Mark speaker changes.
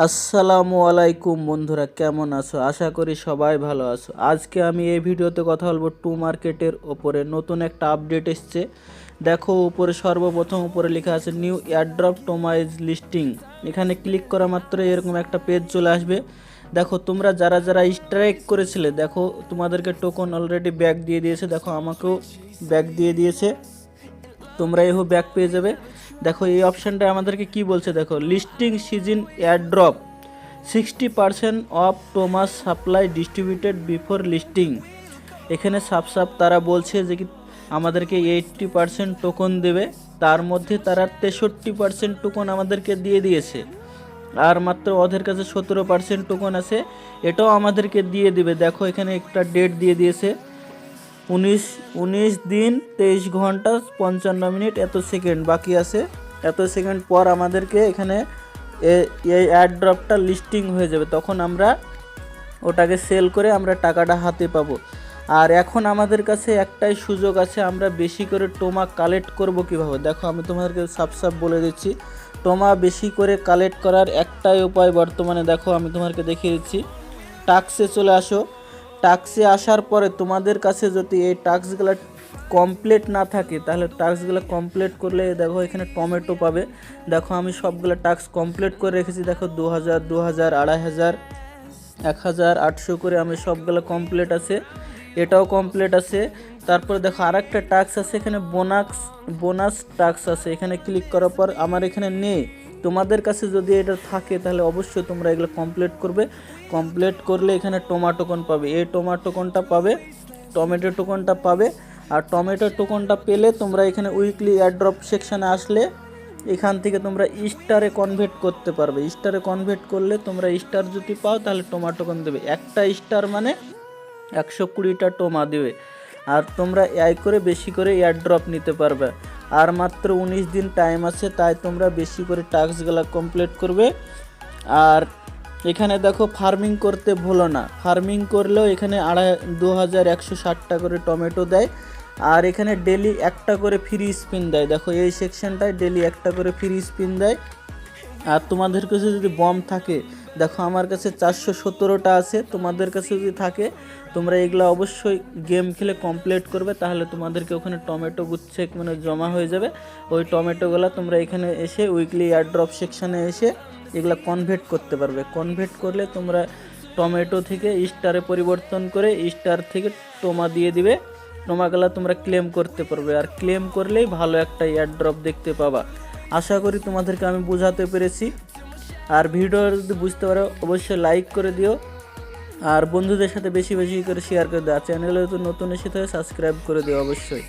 Speaker 1: আসসালামু আলাইকুম বন্ধুরা, কেমন আছো? আশা করি সবাই ভালো আছো। আজকে আমি এই ভিডিওতে কথা বলবো টু মার্কেটের ওপরে নতুন একটা আপডেট এসছে। দেখো উপরে সর্বপ্রথম উপরে লেখা আছে নিউ এয়ারড্রপ টোমাইজ লিস্টিং। এখানে ক্লিক করা মাত্র এরকম একটা পেজ চলে আসবে। দেখো তোমরা যারা যারা স্ট্রাইক করেছিলে, দেখো তোমাদেরকে টোকন অলরেডি ব্যাক দিয়ে দিয়েছে। দেখো আমাকেও ব্যাক দিয়ে দিয়েছে, তোমরা এও ব্যাক পেয়ে যাবে। দেখো এই অপশানটা আমাদেরকে কি বলছে, দেখো listing season airdrop 60% of টোমাস supply distributed before listing. এখানে সাপ তারা বলছে যে কি আমাদেরকে 80% টোকন দেবে, তার মধ্যে তারা 63% টোকন আমাদেরকে দিয়ে দিয়েছে, আর মাত্র ওদের কাছে 17% টোকন আছে, এটাও আমাদেরকে দিয়ে দিবে। দেখো এখানে একটা ডেট দিয়ে দিয়েছে 19 দিন 23 ঘন্টা 55 মিনিট এত সেকেন্ড বাকি আছে। এত সেকেন্ড পর আমাদেরকে এখানে এই এয়ারড্রপটা লিস্টিং হয়ে যাবে, তখন আমরা ওটাকে সেল করে আমরা টাকাটা হাতে পাবো। আর এখন আমাদের কাছে একটাই সুযোগ আছে, আমরা বেশি করে টোমা কালেক্ট করব কিভাবে। দেখো আমি তোমাদেরকে সাফ বলে দিচ্ছি, টোমা বেশি করে কালেক্ট করার একটাই উপায় বর্তমানে। দেখো আমি তোমাদেরকে দেখিয়ে দিচ্ছি, টাস্কে চলে আসো। টাস্কে আসার পরে তোমাদের কাছে যদি এই টাস্কগুলো কমপ্লিট না থাকে, তাহলে টাস্কগুলো কমপ্লিট করলে দেখো এখানে টমেটো পাবে। দেখো আমি সবগুলো টাস্ক কমপ্লিট করে রেখেছি। দেখো 2000 2000 2500 1800 করে আমি সবগুলো কমপ্লিট আছে, এটাও কমপ্লিট আছে। তারপরে দেখো আর একটা টাস্ক আছে, এখানে বোনাস টাস্ক আছে। এখানে ক্লিক করার পর আমার এখানে নেই, তোমাদের কাছে যদি এটা থাকে তাহলে অবশ্যই তোমরা এগুলো কমপ্লিট করবে। কমপ্লিট করলে এখানে টোকন পাবে, এই টোকনটা পাবে, টমেটো টোকনটা পাবে। আর টমেটো টোকনটা পেলে তোমরা এখানে উইকলি এয়ারড্রপ সেকশানে আসলে এখান থেকে তোমরা স্টারে কনভার্ট করতে পারবে। স্টারে কনভার্ট করলে তোমরা স্টার যদি পাও তাহলে টোকন দেবে, একটা স্টার মানে 120টা টোমা দেবে। আর তোমরা এই করে বেশি করে এয়ারড্রপ নিতে পারবে। আর মাত্র 19 দিন টাইম আছে, তাই তোমরা বেশি করে টাস্কগুলো কমপ্লিট করবে। আর এখানে দেখো ফার্মিং করতে ভুলো না, ফার্মিং করলেও এখানে 2160টা করে টমেটো দেয়। আর এখানে ডেলি একটা করে ফ্রি স্পিন দেয়। দেখো এই সেকশনটায় ডেলি একটা করে ফ্রি স্পিন দেয়। আর তোমাদের কাছে যদি বম থাকে, দেখো আমার কাছে 417টা আছে, তোমাদের কাছে যদি থাকে তোমরা এগুলো অবশ্যই গেম খেলে কমপ্লিট করবে, তাহলে তোমাদেরকে ওখানে টমেটো গুচ্ছে মানে জমা হয়ে যাবে। ওই টমেটোগুলো তোমরা এখানে এসে উইকলি এয়ারড্রপ সেকশানে এসে এগুলো কনভার্ট করতে পারবে। কনভার্ট করলে তোমরা টমেটো থেকে স্টারে পরিবর্তন করে স্টার থেকে টোমা দিয়ে দিবে, টোমাগুলো তোমরা ক্লেম করতে পারবে। আর ক্লেম করলেই ভালো একটা এয়ারড্রপ দেখতে পাবা। আশা করি তোমাদেরকে আমি বোঝাতে পেরেছি। আর ভিডিও যদি বুঝতে পারো অবশ্যই লাইক করে দিও, আর বন্ধুদের সাথে বেশি বেশি করে শেয়ার করে দিও। চ্যানেলে তো নতুন এসে থাকে সাবস্ক্রাইব করে দিও অবশ্যই।